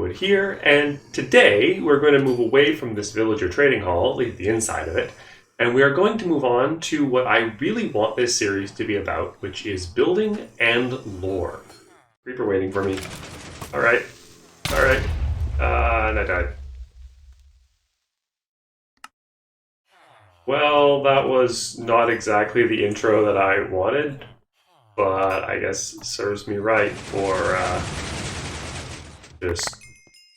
wood here, and today we're going to move away from this villager trading hall, at least the inside of it, and we are going to move on to what I really want this series to be about, which is building and lore. Creeper waiting for me. Alright. And I died. Well, that was not exactly the intro that I wanted, but I guess it serves me right for just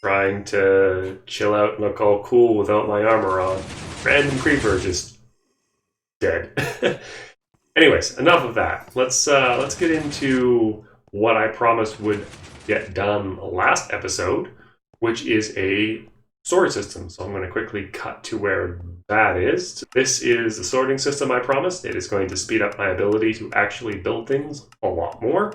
trying to chill out and look all cool without my armor on. Random creeper just dead. Anyways, enough of that. Let's get into what I promised would get done last episode, which is a storage system. So I'm going to quickly cut to where that is. This is the sorting system I promised. It is going to speed up my ability to actually build things a lot more.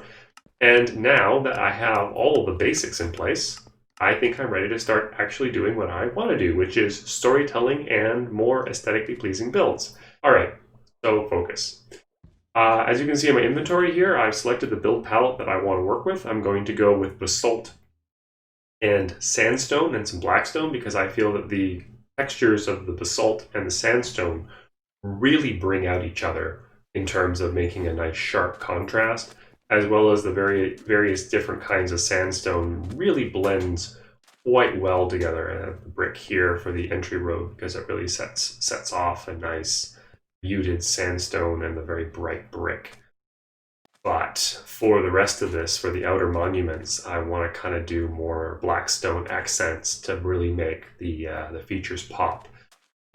And now that I have all of the basics in place, I think I'm ready to start actually doing what I want to do, which is storytelling and more aesthetically pleasing builds. All right, so focus. As you can see in my inventory here, I've selected the build palette that I want to work with. I'm going to go with basalt and sandstone and some blackstone because I feel that the textures of the basalt and the sandstone really bring out each other in terms of making a nice sharp contrast, as well as the various different kinds of sandstone really blends quite well together. I have the brick here for the entry road because it really sets off a nice muted sandstone and the very bright brick. But for the rest of this, for the outer monuments, I want to kind of do more blackstone accents to really make the features pop.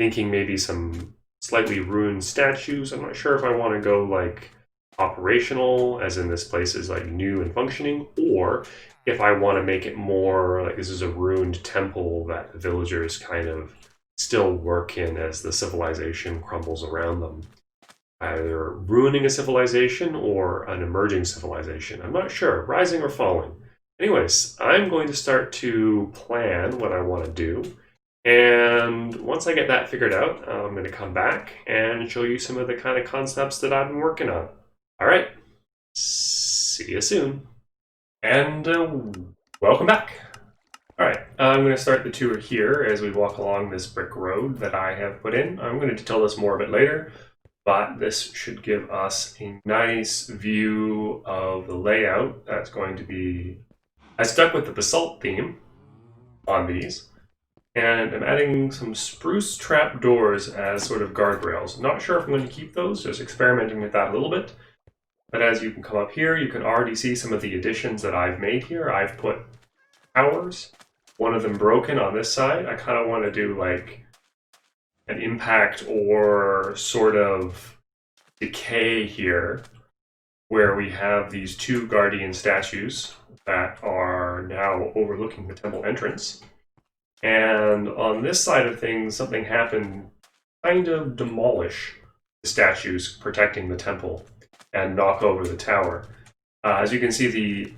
Thinking maybe some slightly ruined statues. I'm not sure if I want to go like operational, as in this place is like new and functioning, or if I want to make it more like this is a ruined temple that the villagers kind of still work in as the civilization crumbles around them. Either ruining a civilization or an emerging civilization. I'm not sure, rising or falling. Anyways, I'm going to start to plan what I want to do. And once I get that figured out, I'm going to come back and show you some of the kind of concepts that I've been working on. All right, see you soon. And welcome back. All right, I'm going to start the tour here as we walk along this brick road that I have put in. I'm going to detail this more a bit later, but this should give us a nice view of the layout that's going to be... I stuck with the basalt theme on these, and I'm adding some spruce trap doors as sort of guardrails. Not sure if I'm going to keep those, just experimenting with that a little bit. But as you can come up here, you can already see some of the additions that I've made here. I've put towers, one of them broken on this side. I kind of want to do like an impact or sort of decay here, where we have these two guardian statues that are now overlooking the temple entrance. And on this side of things, something happened, kind of demolish the statues protecting the temple and knock over the tower. As you can see, the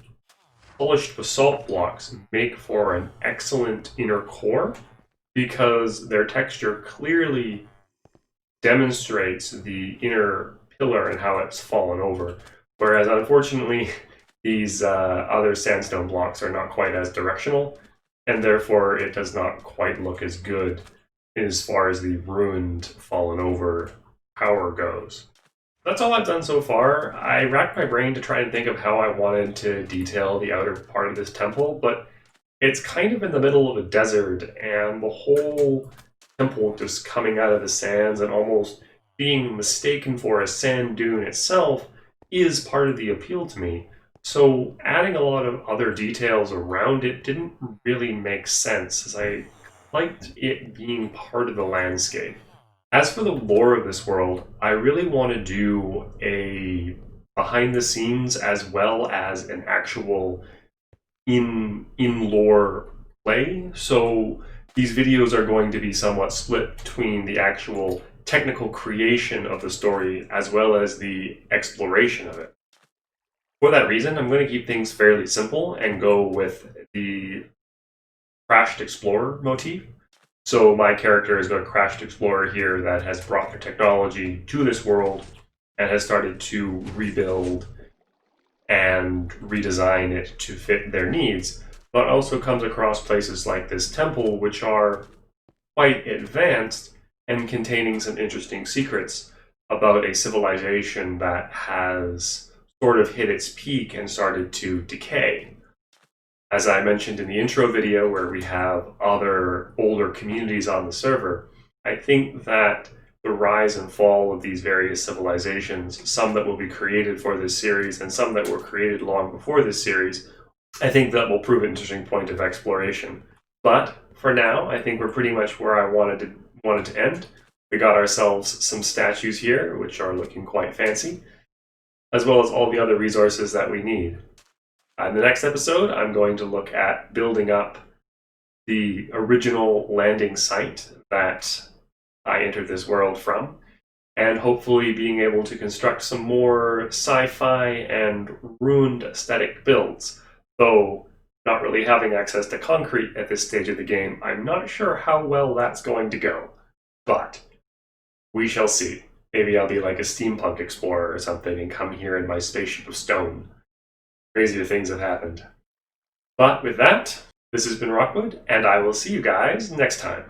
polished basalt blocks make for an excellent inner core because their texture clearly demonstrates the inner pillar and how it's fallen over. Whereas unfortunately, these other sandstone blocks are not quite as directional, and therefore it does not quite look as good as far as the ruined, fallen over power goes. That's all I've done so far. I racked my brain to try and think of how I wanted to detail the outer part of this temple, but it's kind of in the middle of a desert, and the whole temple just coming out of the sands and almost being mistaken for a sand dune itself is part of the appeal to me. So adding a lot of other details around it didn't really make sense, as I liked it being part of the landscape. As for the lore of this world, I really want to do a behind the scenes as well as an actual in-lore play. So these videos are going to be somewhat split between the actual technical creation of the story as well as the exploration of it. For that reason, I'm going to keep things fairly simple and go with the crashed explorer motif. So my character is a crashed explorer here that has brought their technology to this world and has started to rebuild and redesign it to fit their needs. but also comes across places like this temple, which are quite advanced and containing some interesting secrets about a civilization that has sort of hit its peak and started to decay. As I mentioned in the intro video, where we have other older communities on the server, I think that the rise and fall of these various civilizations, some that will be created for this series and some that were created long before this series, I think that will prove an interesting point of exploration. But for now, I think we're pretty much where I wanted to end. We got ourselves some statues here, which are looking quite fancy, as well as all the other resources that we need. In the next episode, I'm going to look at building up the original landing site that I entered this world from, and hopefully being able to construct some more sci-fi and ruined aesthetic builds. Though not really having access to concrete at this stage of the game, I'm not sure how well that's going to go. But we shall see. Maybe I'll be like a steampunk explorer or something and come here in my spaceship of stone. Crazier things have happened. But with that, this has been Rockwood, and I will see you guys next time.